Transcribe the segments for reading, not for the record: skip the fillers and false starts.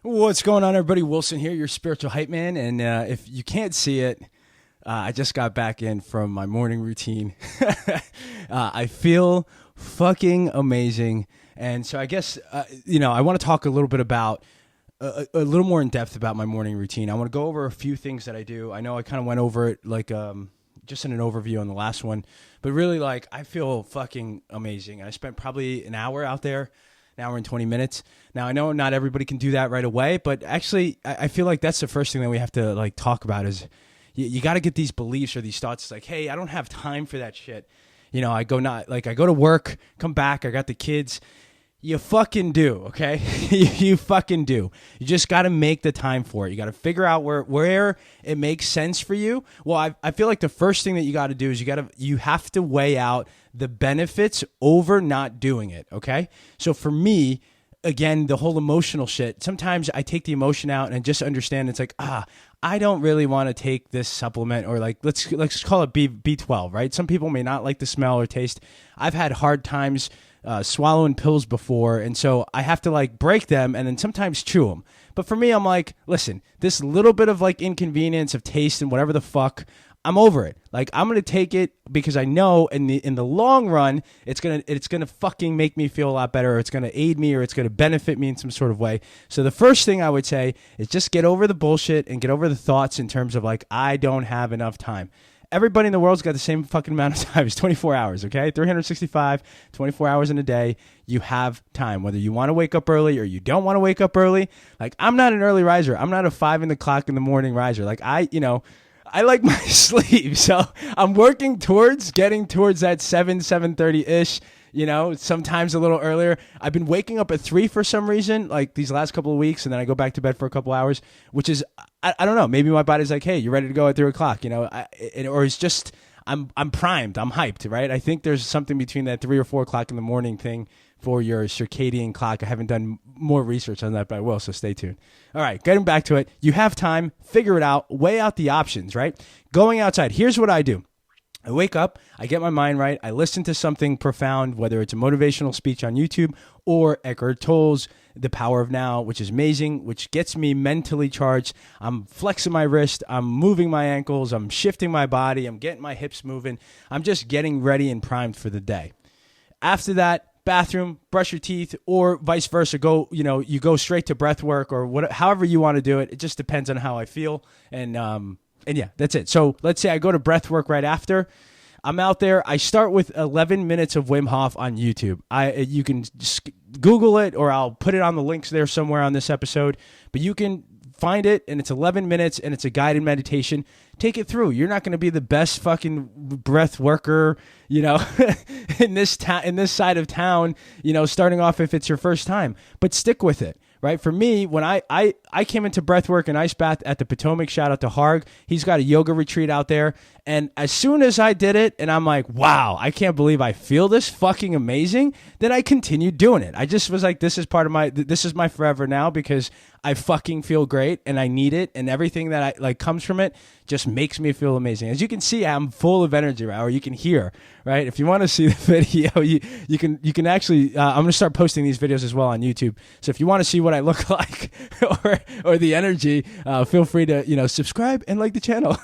What's going on, everybody? Wilson here, your spiritual hype man. And if you can't see it, I just got back in from my morning routine. I feel fucking amazing. And so I guess, I want to talk a little bit about, a little more in depth about my morning routine. I want to go over a few things that I do. I know I kind of went over it like just in an overview on the last one. But really, like, I feel fucking amazing. I spent probably an hour out there. An hour and 20 minutes. Now, I know not everybody can do that right away, but actually, I feel like that's the first thing that we have to like talk about is you got to get these beliefs or these thoughts. It's like, hey, I don't have time for that shit. I go to work, come back, I got the kids. You fucking do, okay? You fucking do. You just got to make the time for it. You got to figure out where it makes sense for you. Well, I feel like the first thing that you got to do is you have to weigh out the benefits over not doing it, okay? So for me, again, the whole emotional shit, sometimes I take the emotion out and just understand it's like, I don't really want to take this supplement, or like let's call it B12, right? Some people may not like the smell or taste. I've had hard times swallowing pills before, and so I have to like break them and then sometimes chew them. But for me, I'm like, listen, this little bit of like inconvenience of taste and whatever the fuck, I'm over it. Like, I'm gonna take it because I know in the long run, it's gonna fucking make me feel a lot better, or it's gonna aid me, or it's gonna benefit me in some sort of way. So the first thing I would say is just get over the bullshit and get over the thoughts in terms of like, I don't have enough time. Everybody in the world's got the same fucking amount of time. It's 24 hours, okay? 365, 24 hours in a day. You have time. Whether you want to wake up early or you don't want to wake up early. Like, I'm not an early riser. I'm not a 5 o'clock in the morning riser. Like, I like my sleep. So I'm working towards getting towards that 7:30-ish. Sometimes a little earlier. I've been waking up at 3 for some reason, like these last couple of weeks, and then I go back to bed for a couple hours, which is, I don't know, maybe my body's like, hey, you ready to go at 3 o'clock, or it's just, I'm primed, I'm hyped, right? I think there's something between that 3 or 4 o'clock in the morning thing for your circadian clock. I haven't done more research on that, but I will, so stay tuned. All right, getting back to it. You have time, figure it out, weigh out the options, right? Going outside, here's what I do. I wake up, I get my mind right, I listen to something profound, whether it's a motivational speech on YouTube or Eckhart Tolle's The Power of Now, which is amazing, which gets me mentally charged. I'm flexing my wrist, I'm moving my ankles, I'm shifting my body, I'm getting my hips moving. I'm just getting ready and primed for the day. After that, bathroom, brush your teeth, or vice versa. You go straight to breath work, or however you want to do it. It just depends on how I feel. And yeah, that's it. So let's say I go to breath work right after. I'm out there. I start with 11 minutes of Wim Hof on YouTube. You can just Google it, or I'll put it on the links there somewhere on this episode. But you can find it, and it's 11 minutes, and it's a guided meditation. Take it through. You're not going to be the best fucking breath worker, in this side of town, starting off if it's your first time. But stick with it. Right? For me, when I came into breathwork and ice bath at the Potomac, shout out to Harg. He's got a yoga retreat out there. And as soon as I did it, and I'm like, wow, I can't believe I feel this fucking amazing, then I continued doing it. I just was like, this is my forever now, because I fucking feel great and I need it, and everything that comes from it just makes me feel amazing. As you can see, I'm full of energy, right? Or you can hear, right? If you want to see the video, you can actually, I'm going to start posting these videos as well on YouTube. So if you want to see what I look like or the energy, feel free to, subscribe and like the channel.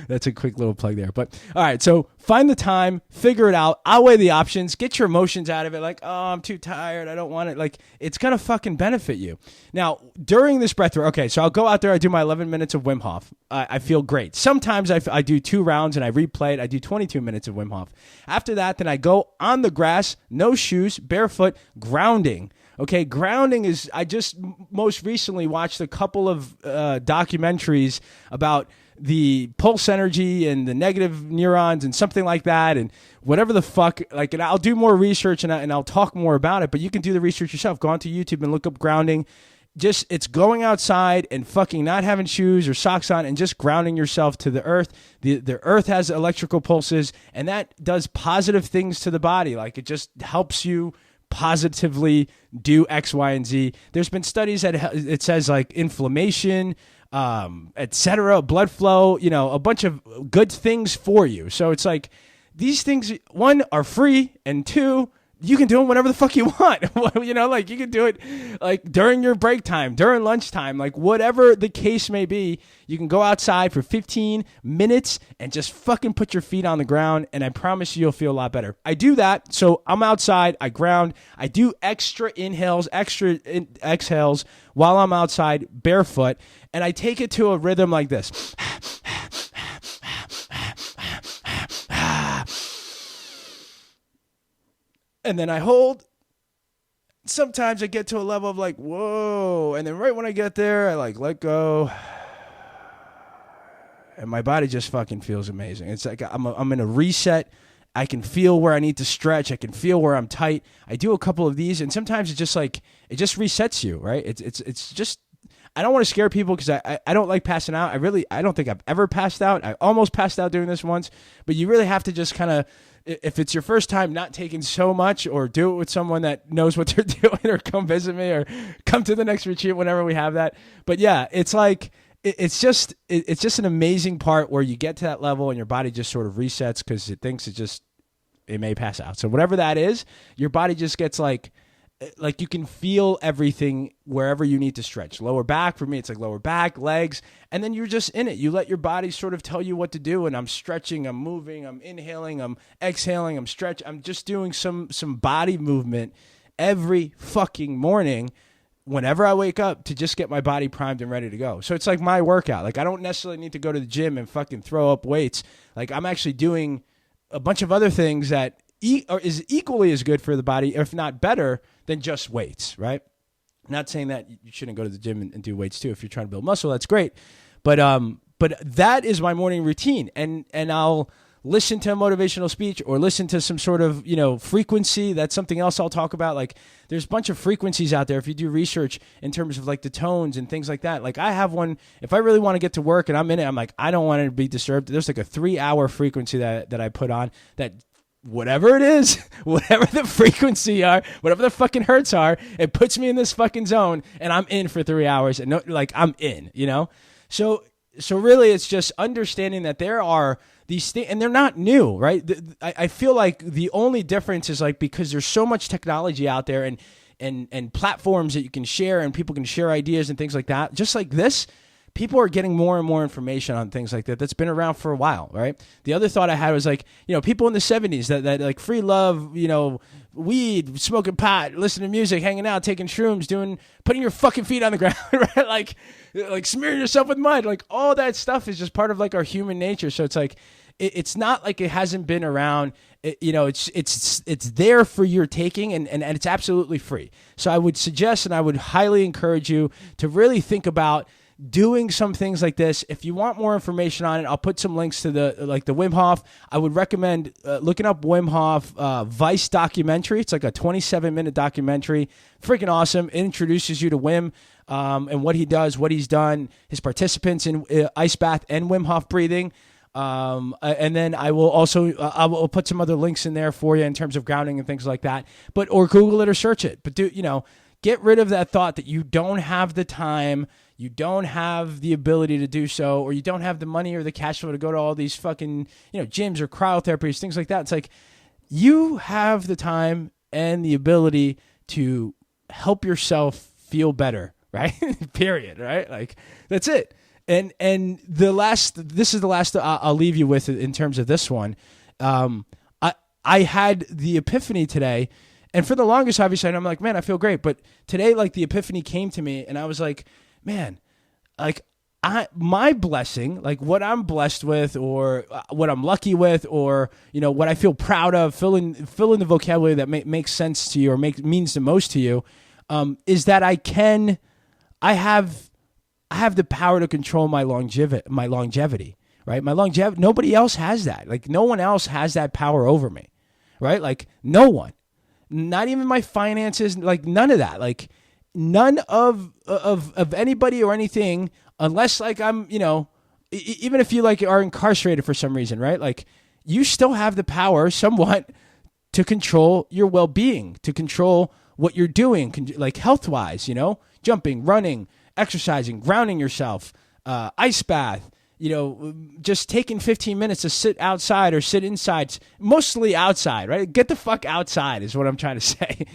That's a quick little plug there. But all right, so find the time, figure it out, outweigh the options, get your emotions out of it. Like, oh, I'm too tired, I don't want it. Like, it's going to fucking benefit you. Now, during this breath work, okay, so I'll go out there, I do my 11 minutes of Wim Hof. I feel great. Sometimes I do 2 rounds and I replay it. I do 22 minutes of Wim Hof. After that, then I go on the grass, no shoes, barefoot, grounding. Okay, grounding is, I just most recently watched a couple of documentaries about the pulse energy and the negative neurons and something like that, and whatever the fuck, like, and I'll do more research and I'll talk more about it, but you can do the research yourself. Go onto YouTube and look up grounding. Just, it's going outside and fucking not having shoes or socks on and just grounding yourself to the earth. The earth has electrical pulses, and that does positive things to the body. Like, it just helps you positively do X, Y, and Z. There's been studies that it says like inflammation, etc., blood flow, a bunch of good things for you. So it's like, these things, 1, are free, and 2, you can do them whenever the fuck you want. You know, like you can do it like during your break time, during lunchtime, like whatever the case may be. You can go outside for 15 minutes and just fucking put your feet on the ground. And I promise you'll feel a lot better. I do that. So I'm outside, I ground, I do extra inhales, exhales while I'm outside barefoot. And I take it to a rhythm like this. And then I hold. Sometimes I get to a level of like, whoa. And then right when I get there, I like let go. And my body just fucking feels amazing. It's like I'm in a reset. I can feel where I need to stretch. I can feel where I'm tight. I do a couple of these, and sometimes it's just like, it just resets you, right? It's just, I don't want to scare people because I don't like passing out. I don't think I've ever passed out. I almost passed out doing this once, but you really have to just kind of, if it's your first time, not taking so much, or do it with someone that knows what they're doing, or come visit me, or come to the next retreat whenever we have that. But yeah, it's like, it's just an amazing part where you get to that level and your body just sort of resets because it thinks it may pass out. So whatever that is, your body just gets like you can feel everything wherever you need to stretch. Lower back, for me, it's like lower back, legs, and then you're just in it. You let your body sort of tell you what to do, and I'm stretching, I'm moving, I'm inhaling, I'm exhaling, I'm stretching. I'm just doing some body movement every fucking morning whenever I wake up to just get my body primed and ready to go. So it's like my workout. Like I don't necessarily need to go to the gym and fucking throw up weights. Like I'm actually doing a bunch of other things that is equally as good for the body, if not better, than just weights, right? I'm not saying that you shouldn't go to the gym and do weights too. If you're trying to build muscle, that's great. But that is my morning routine. And I'll listen to a motivational speech or listen to some sort of, frequency. That's something else I'll talk about. Like there's a bunch of frequencies out there. If you do research in terms of like the tones and things like that, like I have one, if I really want to get to work and I'm in it, I'm like, I don't want it to be disturbed. There's like a 3-hour frequency that I put on that, whatever it is, whatever the frequency are, whatever the fucking hertz are, it puts me in this fucking zone and I'm in for 3 hours and I'm in, So really it's just understanding that there are these things, and they're not new, right? I feel like the only difference is like, because there's so much technology out there and platforms that you can share and people can share ideas and things like that. Just like this, people are getting more and more information on things like that. That's been around for a while, right? The other thought I had was like, people in the 70s that like free love, weed, smoking pot, listening to music, hanging out, taking shrooms, putting your fucking feet on the ground, right? Like smearing yourself with mud. Like all that stuff is just part of like our human nature. So it's like, it's not like it hasn't been around. It's there for your taking, and it's absolutely free. So I would suggest, and I would highly encourage you to really think about doing some things like this. If you want more information on it, I'll put some links to the Wim Hof. I would recommend looking up Wim Hof Vice documentary. It's like a 27-minute documentary. Freaking awesome. It introduces you to Wim and what he does, what he's done, his participants in ice bath and Wim Hof breathing. And then I will also I will put some other links in there for you in terms of grounding and things like that. Or Google it or search it. But get rid of that thought that you don't have the time, you don't have the ability to do so, or you don't have the money or the cash flow to go to all these fucking gyms or cryotherapies, things like that. It's like you have the time and the ability to help yourself feel better, right? Period, right? Like that's it. And this is the last I'll leave you with in terms of this one. I had the epiphany today, and for the longest, obviously, I'm like, man, I feel great. But today, like the epiphany came to me, and I was like, man, like my blessing, like what I'm blessed with, or what I'm lucky with, or what I feel proud of, fill in the vocabulary that makes sense to you or means the most to you, is that I have the power to control my longevity, right? My longevity, nobody else has that. Like no one else has that power over me, right? Like no one, not even my finances, like none of that, like none of anybody or anything, unless like I'm, even if you like are incarcerated for some reason, right? Like you still have the power somewhat to control your well-being, to control what you're doing, like health-wise, jumping, running, exercising, grounding yourself, ice bath, just taking 15 minutes to sit outside or sit inside, mostly outside, right? Get the fuck outside is what I'm trying to say.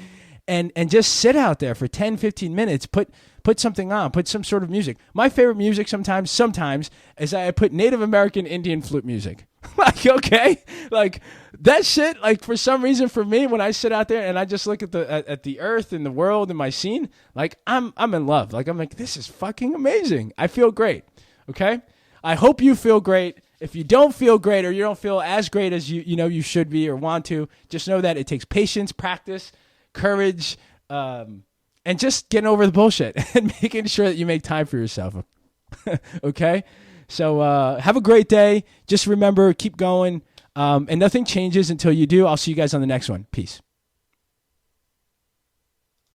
And just sit out there for 10, 15 minutes, put something on, put some sort of music. My favorite music sometimes is I put Native American Indian flute music. Like, okay, like that shit, like for some reason for me, when I sit out there and I just look at the earth and the world and my scene, like I'm in love. Like I'm like, this is fucking amazing. I feel great. Okay. I hope you feel great. If you don't feel great or you don't feel as great as you should be or want to, just know that it takes patience, practice, courage, and just getting over the bullshit and making sure that you make time for yourself. Okay? So have a great day. Just remember, keep going. And nothing changes until you do. I'll see you guys on the next one. Peace.